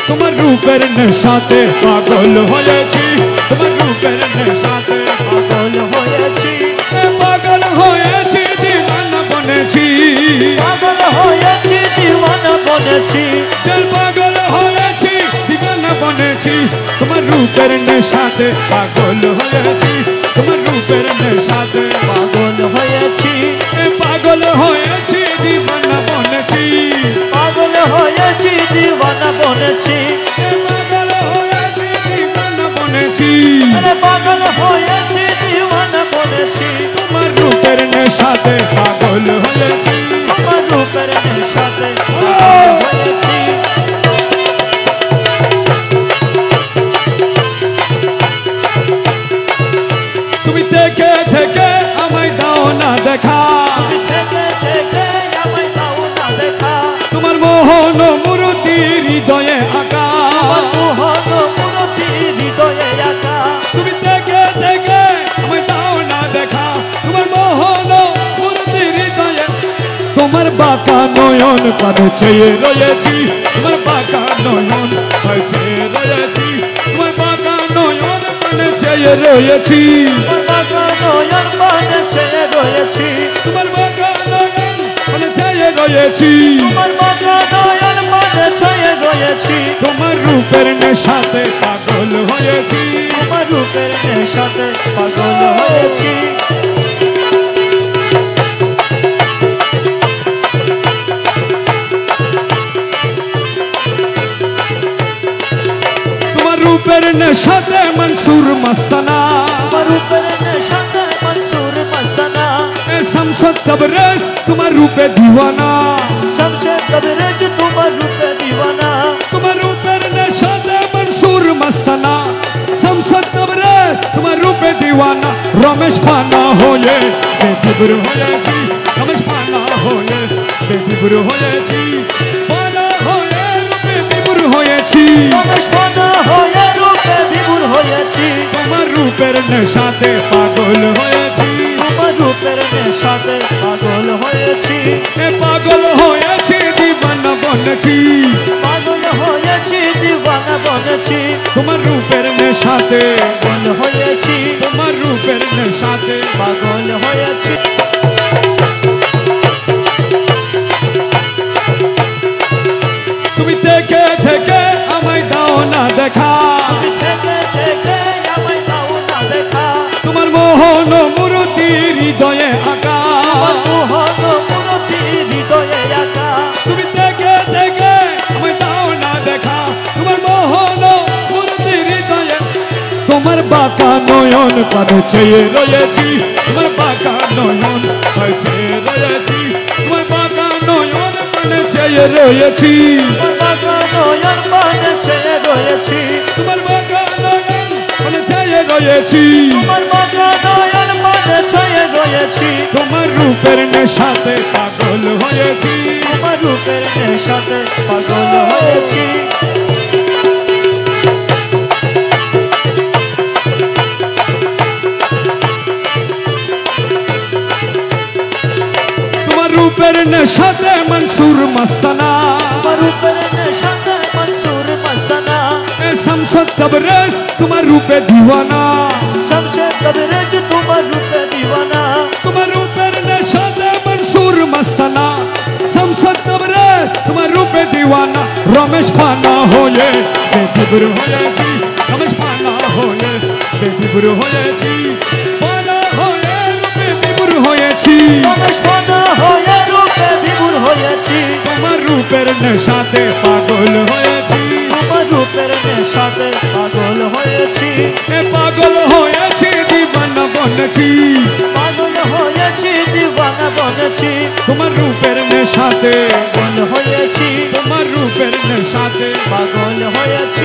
তোমার রূপের নেশাতে পাগল হয়েছি, তোমার রূপের নেশাতে পাগল হয়েছি, পাগল হয়েছি দিওয়ানা বনেছি, পাগল হয়েছি দিওয়ানা বনেছি, দিল পাগল হয়েছি দিওয়ানা বনেছি, তোমার রূপের নেশাতে পাগল হয়েছি, তোমার রূপের নেশাতে পাগল হয়েছি, পাগল হয়েছি দিওয়ানা বনেছি, পাগল হয়েছি দিওয়ানা বনেছি, পাগল হয়েছি দিওয়ানা বনেছি, পাগল হয়েছি দিওয়ানা বনেছি, তোমার রূপের নেশাতে পাগল হয়েছি, তোমার রূপের নেশাতে পাগল হয়েছি। তুমি থেকে থেকে আমায় দাও না দেখা, তুমি থেকে থেকে আমায় দাও না দেখা, তোমার মোহন মূর্তি হৃদয়ে আঁকা, তোমার মোহন মূর্তি হৃদয়ে আঁকা, তুমি থেকে থেকে আমায় দাও না দেখা, তোমার মোহন মূর্তি হৃদয়ে, তোমার বাঁকা নয়ন পানে চেয়ে রয়েছি, তোমার বাঁকা নয়ন পানে চেয়ে রয়েছি, তোমার বাঁকা নয়ন পানে চেয়ে রয়েছি, তোমার বাঁকা নয়ন পানে চেয়ে রয়েছি, তোমার বাঁকা নয়ন পানে চেয়ে রয়েছি, তোমার বাঁকা নয়ন পানে চেয়ে রয়েছি, তোমার রূপের নেশাতে পাগল হয়েছি, তোমার রূপের নেশাতে পাগল হয়েছি। তোমার রূপের নেশাতে মনসুর মস্তানা, তোমার রূপের নেশাতে মনসুর মস্তানা, শামসুদ তবরেজ তোমার রূপে দিওয়ানা, শমশেদ তবরেজ তোমার রূপে দিওয়ানা, তোমার রূপের নেশাতে মনসুর মস্তানা, শামসুদ তবরেজ তোমার রূপে দিওয়ানা, রমেশ পানা হয়ে বেদিবুর হয়েছি, রমেশ পানা হয়ে বেদিবুর হয়েছি, পানা হয়ে রূপে বিবুর হয়েছি, রমেশ পানা হয়ে রূপে বিভোর হয়েছি, তোমার রূপের নেশাতে পাগল হয়েছি, তোমার রূপের নেশাতে পাগল হয়েছি, পাগল হয়েছি দিওয়ানা বনেছি, পাগল হয়েছি দিওয়ানা বনেছি, তোমার রূপের নেশাতে পাগল হয়েছি, তোমার রূপের নেশাতে পাগল হয়েছি। তুমি থেকে থেকে আমায় দাও না দেখা, তুমি থেকে থেকে আমায় দাও না দেখা, তোমার মোহন মূর্তি হৃদয়ে আঁকা, তোমার মোহন মূর্তি হৃদয়ে আঁকা, তুমি থেকে থেকে আমায় দাও না দেখা, তোমার মোহন মূর্তি হৃদয়ে, তোমার বাঁকা নয়ন পানে চেয়ে রয়েছি, তোমার বাঁকা নয়ন পানে চেয়ে রয়েছি, তোমার বাঁকা নয়ন পানে চেয়ে রয়েছি, তোমার বাঁকা নয়ন পানে চেয়ে রয়েছি, তোমার বাঁকা নয়ন পানে চেয়ে রয়েছি, তোমার বাঁকা নয়ন পানে চেয়ে রয়েছি, তোমার রূপের নেশাতে পাগল হয়েছি, তোমার রূপের নেশাতে পাগল হয়েছি। তোমার রূপের নেশাতে মনসুর মস্তানা, তোমার রূপের নেশাতে মনসুর মস্তানা, শামসুদ তবরেজ তোমার রূপে দিওয়ানা, শমশেদ তবরেজ তোমার রূপে দিওয়ানা, তোমার রূপের নেশাতে মনসুর মস্তানা, শামসুদ তবরেজ তোমার রূপে দিওয়ানা, রমেশ পানা হয়ে বেদিবুর হয়েছি, রমেশ পানা হয়ে বেদিবুর হয়েছি, পানা হয়ে রূপে বিবুর হয়েছি, রমেশ পানা হয়ে রূপে বিভোর হয়েছি, তোমার রূপের নেশাতে পাগল হয়েছি, তোমার রূপের নেশাতে পাগল হয়েছি, পাগল হয়েছি দিওয়ানা বনেছি, পাগল হয়েছি দিওয়ানা বনেছি, তোমার রূপের নেশাতে পাগল হয়েছি, তোমার রূপের নেশাতে পাগল হয়েছি।